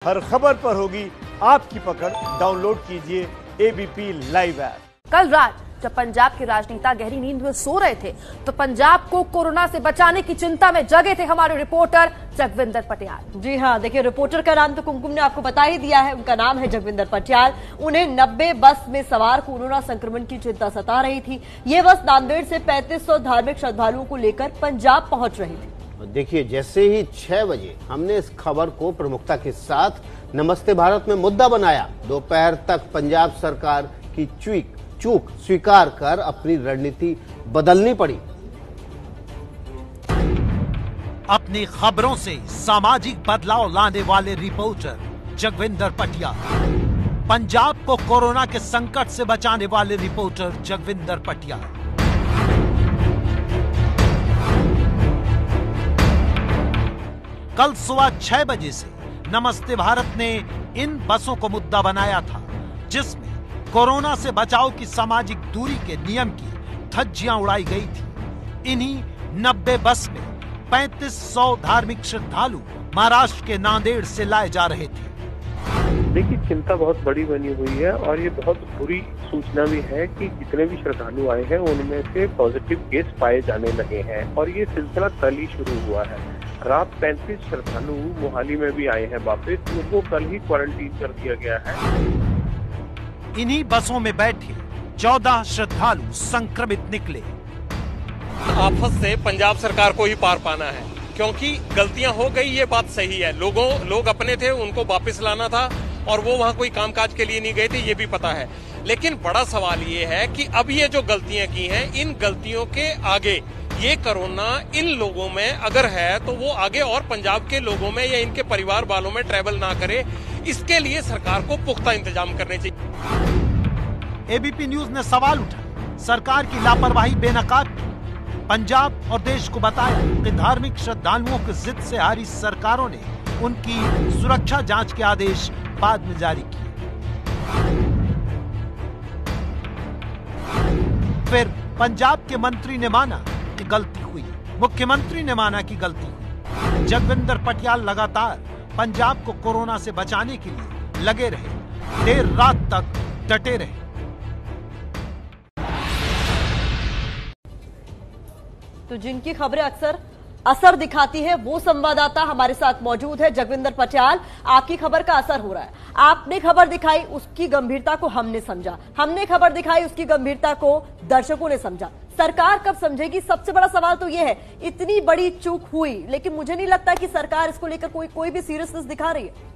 हर खबर पर होगी आपकी पकड़। डाउनलोड कीजिए एबीपी लाइव ऐप। कल रात जब पंजाब के राजनेता गहरी नींद में सो रहे थे तो पंजाब को कोरोना से बचाने की चिंता में जगे थे हमारे रिपोर्टर जगविंदर पटियाल। जी हाँ, देखिए रिपोर्टर का नाम तो कुमकुम ने आपको बता ही दिया है। उनका नाम है जगविंदर पटियाल। उन्हें 90 बस में सवार कोरोना संक्रमण की चिंता सता रही थी। ये बस नांदेड़ से 3500 धार्मिक श्रद्धालुओं को लेकर पंजाब पहुंच रही थी। देखिए, जैसे ही 6 बजे हमने इस खबर को प्रमुखता के साथ नमस्ते भारत में मुद्दा बनाया, दोपहर तक पंजाब सरकार की चूक स्वीकार कर अपनी रणनीति बदलनी पड़ी। अपनी खबरों से सामाजिक बदलाव लाने वाले रिपोर्टर जगविंदर पटियाल, पंजाब को कोरोना के संकट से बचाने वाले रिपोर्टर जगविंदर पटियाल। कल सुबह 6 बजे से नमस्ते भारत ने इन बसों को मुद्दा बनाया था, जिसमें कोरोना से बचाव की सामाजिक दूरी के नियम की धज्जियां उड़ाई गई थी। इन्हीं 90 बस में 3500 धार्मिक श्रद्धालु महाराष्ट्र के नांदेड़ से लाए जा रहे थे। देखिए, चिंता बहुत बड़ी बनी हुई है और ये बहुत बुरी सूचना भी है कि जितने भी श्रद्धालु आए हैं उनमें से पॉजिटिव केस पाए जाने लगे हैं और ये सिलसिला कल ही शुरू हुआ है। रात 35 श्रद्धालु मोहाली में भी आए हैं वापस, उनको कल ही क्वारंटीन कर दिया गया है। इन्हीं बसों में बैठे 14 श्रद्धालु संक्रमित निकले। आफत से पंजाब सरकार को ही पार पाना है, क्योंकि गलतियां हो गई, ये बात सही है। लोग अपने थे, उनको वापस लाना था और वो वहां कोई कामकाज के लिए नहीं गए थे, ये भी पता है। लेकिन बड़ा सवाल ये है कि अब ये जो गलतियां की हैं, इन गलतियों के आगे ये कोरोना इन लोगों में अगर है तो वो आगे और पंजाब के लोगों में या इनके परिवार वालों में ट्रैवल ना करे, इसके लिए सरकार को पुख्ता इंतजाम करने चाहिए। एबीपी न्यूज ने सवाल उठाया, सरकार की लापरवाही बेनकाब की। पंजाब और देश को बताया कि धार्मिक श्रद्धालुओं की जिद से हारी सरकारों ने उनकी सुरक्षा जांच के आदेश बाद में जारी किए। फिर पंजाब के मंत्री ने माना कि गलती हुई, मुख्यमंत्री ने माना कि गलती हुई। जगविंदर पटियाल लगातार पंजाब को कोरोना से बचाने के लिए लगे रहे, देर रात तक डटे रहे। तो जिनकी खबरें अक्सर असर दिखाती है वो संवाददाता हमारे साथ मौजूद है। जगविंदर पटियाल, आपकी खबर का असर हो रहा है। आपने खबर दिखाई, उसकी गंभीरता को हमने समझा, हमने खबर दिखाई, उसकी गंभीरता को दर्शकों ने समझा। सरकार कब समझेगी? सबसे बड़ा सवाल तो ये है। इतनी बड़ी चूक हुई, लेकिन मुझे नहीं लगता कि सरकार इसको लेकर कोई भी सीरियसनेस दिखा रही है।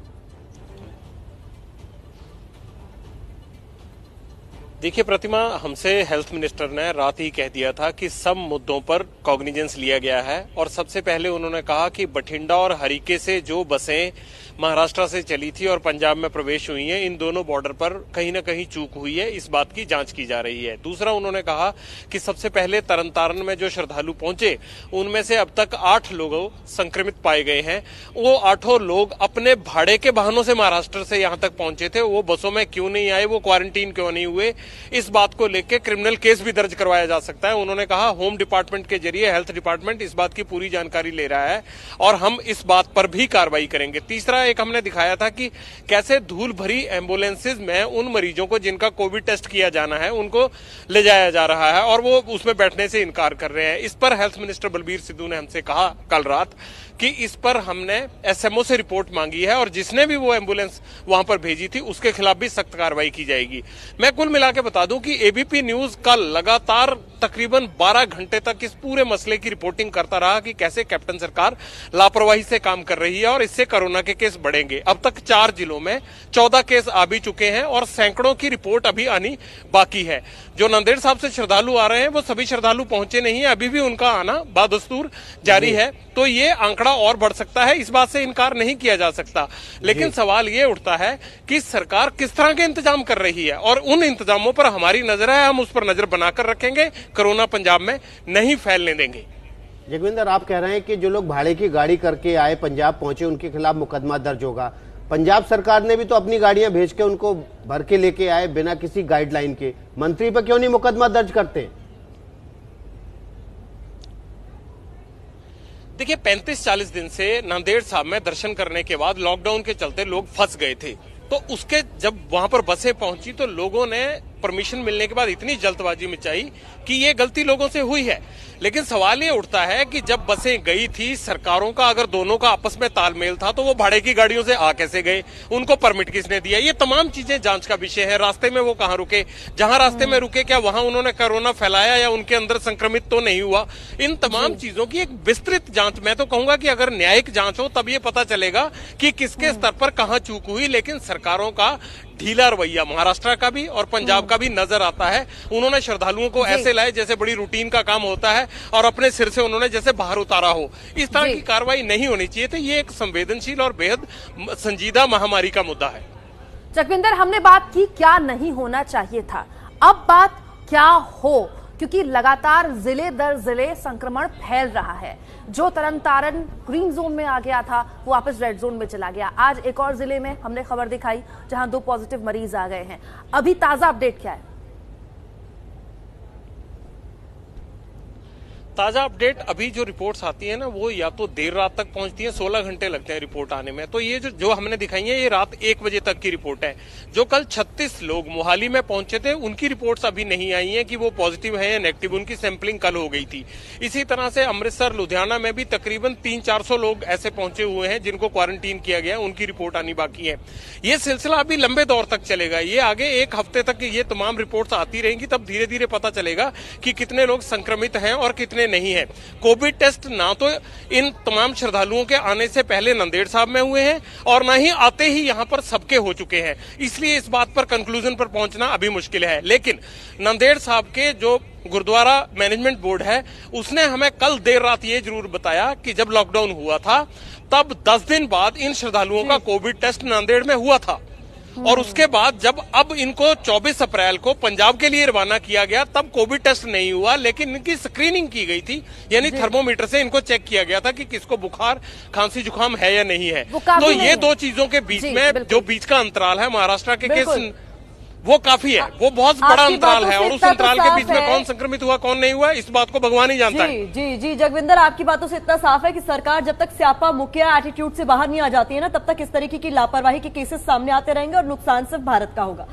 देखिए प्रतिमा, हमसे हेल्थ मिनिस्टर ने रात ही कह दिया था कि सब मुद्दों पर कॉग्निजेंस लिया गया है और सबसे पहले उन्होंने कहा कि बठिंडा और हरीके से जो बसें महाराष्ट्र से चली थी और पंजाब में प्रवेश हुई हैं, इन दोनों बॉर्डर पर कहीं ना कहीं चूक हुई है, इस बात की जांच की जा रही है। दूसरा, उन्होंने कहा कि सबसे पहले तरनतारन में जो श्रद्धालु पहुंचे उनमें से अब तक 8 लोग संक्रमित पाए गए हैं। वो 8 लोग अपने भाड़े के वाहनों से महाराष्ट्र से यहां तक पहुंचे थे। वो बसों में क्यों नहीं आए, वो क्वारंटीन क्यों नहीं हुए, इस बात को लेकर क्रिमिनल केस भी दर्ज करवाया जा सकता है। उन्होंने कहा होम डिपार्टमेंट के जरिए हेल्थ डिपार्टमेंट इस बात की पूरी जानकारी ले रहा है और हम इस बात पर भी कार्रवाई करेंगे। तीसरा, एक हमने दिखाया था कि कैसे धूल भरी एम्बुलेंसेज में उन मरीजों को जिनका कोविड टेस्ट किया जाना है उनको ले जाया जा रहा है और वो उसमें बैठने से इनकार कर रहे हैं। इस पर हेल्थ मिनिस्टर बलबीर सिद्धू ने हमसे कहा कल रात कि इस पर हमने एसएमओ से रिपोर्ट मांगी है और जिसने भी वो एम्बुलेंस वहां पर भेजी थी उसके खिलाफ भी सख्त कार्रवाई की जाएगी। मैं कुल मिला के बता दूं कि एबीपी न्यूज कल लगातार तकरीबन 12 घंटे तक इस पूरे मसले की रिपोर्टिंग करता रहा कि कैसे कैप्टन सरकार लापरवाही से काम कर रही है और इससे कोरोना के केस बढ़ेंगे। अब तक 4 जिलों में 14 केस आ भी चुके हैं और सैकड़ों की रिपोर्ट अभी आनी बाकी है। जो नांदेड़ साहब से श्रद्धालु आ रहे हैं वो सभी श्रद्धालु पहुंचे नहीं है, अभी भी उनका आना बादस्तूर जारी है। तो ये आंकड़ा और बढ़ सकता है, इस बात से इनकार नहीं किया जा सकता। लेकिन सवाल ये उठता है कि सरकार किस तरह के इंतजाम कर रही है और उन इंतजामों पर हमारी नजर है, हम उस पर नजर बनाकर रखेंगे, कोरोना पंजाब में नहीं फैलने देंगे। जगविंदर, आप कह रहे हैं कि जो लोग भाड़े की गाड़ी करके आए, पंजाब पहुंचे, उनके खिलाफ मुकदमा दर्ज होगा। पंजाब सरकार ने भी तो अपनी गाड़ियां भेज के उनको भर के लेके आए बिना किसी गाइडलाइन के। मंत्री पर क्यों नहीं मुकदमा दर्ज करते? देखिए 35-40 दिन से नांदेड़ साहब में दर्शन करने के बाद लॉकडाउन के चलते लोग फंस गए थे। तो उसके जब वहां पर बसें पहुंची तो लोगों ने परमिशन मिलने के बाद इतनी जल्दबाजी मचाई कि ये गलती लोगों से हुई है। लेकिन सवाल ये उठता है कि जब बसें गई थी, सरकारों का अगर दोनों का आपस में तालमेल था तो वो भाड़े की गाड़ियों से आ कैसे गए, उनको परमिट किसने दिया, ये तमाम चीजें जांच का विषय है। रास्ते में वो कहाँ रुके, जहां रास्ते में रुके क्या वहां उन्होंने कोरोना फैलाया या उनके अंदर संक्रमित तो नहीं हुआ। इन तमाम चीजों की एक विस्तृत जांच, मैं तो कहूंगा कि अगर न्यायिक जांच हो तब ये पता चलेगा कि किसके स्तर पर कहां चूक हुई। लेकिन सरकारों का ढीला रवैया महाराष्ट्र का भी और पंजाब का भी नजर आता है। उन्होंने श्रद्धालुओं को ऐसे लाए जैसे बड़ी रूटीन का काम होता है और अपने सिर से उन्होंने जैसे बाहर उतारा हो। इस तरह की कार्रवाई नहीं होनी चाहिए थी। ये एक संवेदनशील और बेहद संजीदा महामारी का मुद्दा है। जगविंदर, हमने बात की क्या नहीं होना चाहिए था, अब बात क्या हो, क्योंकि लगातार जिले दर जिले संक्रमण फैल रहा है। जो तरनतारन ग्रीन जोन में आ गया था वो वापस रेड जोन में चला गया। आज एक और जिले में हमने खबर दिखाई जहां 2 पॉजिटिव मरीज आ गए हैं। अभी ताजा अपडेट क्या है? ताजा अपडेट अभी जो रिपोर्ट्स आती है ना वो या तो देर रात तक पहुंचती है, 16 घंटे लगते हैं रिपोर्ट आने में। तो ये जो हमने दिखाई है ये रात 1 बजे तक की रिपोर्ट है। जो कल 36 लोग मोहाली में पहुंचे थे उनकी रिपोर्ट्स अभी नहीं आई हैं कि वो पॉजिटिव है या नेगेटिव, उनकी सैंपलिंग कल हो गई थी। इसी तरह से अमृतसर, लुधियाना में भी तकरीबन 300-400 लोग ऐसे पहुंचे हुए हैं जिनको क्वारंटीन किया गया, उनकी रिपोर्ट आनी बाकी है। ये सिलसिला अभी लंबे दौर तक चलेगा। ये आगे 1 हफ्ते तक ये तमाम रिपोर्ट्स आती रहेंगी, तब धीरे धीरे पता चलेगा कि कितने लोग संक्रमित हैं और कितने नहीं है। कोविड टेस्ट ना तो इन तमाम श्रद्धालुओं के आने से पहले नांदेड़ साहब में हुए हैं और ना ही आते ही यहां पर सबके हो चुके हैं। इसलिए इस बात पर कंक्लूजन पर पहुंचना अभी मुश्किल है। लेकिन नांदेड़ साहब के जो गुरुद्वारा मैनेजमेंट बोर्ड है उसने हमें कल देर रात ये जरूर बताया कि जब लॉकडाउन हुआ था तब 10 दिन बाद इन श्रद्धालुओं का कोविड टेस्ट नांदेड़ में हुआ था और उसके बाद जब अब इनको 24 अप्रैल को पंजाब के लिए रवाना किया गया तब कोविड टेस्ट नहीं हुआ, लेकिन इनकी स्क्रीनिंग की गई थी, यानी थर्मोमीटर से इनको चेक किया गया था कि किसको बुखार, खांसी, जुकाम है या नहीं है। तो ये 2 चीजों के बीच में जो बीच का अंतराल है महाराष्ट्र के केस वो काफी है, वो बहुत बड़ा अंतराल है और उस अंतराल के बीच में कौन संक्रमित हुआ कौन नहीं हुआ इस बात को भगवान ही जानता है। जी जी जगविंदर, आपकी बातों से इतना साफ है कि सरकार जब तक स्यापा मुखिया एटीट्यूड से बाहर नहीं आ जाती है ना तब तक इस तरीके की लापरवाही के केसेस सामने आते रहेंगे और नुकसान सिर्फ भारत का होगा।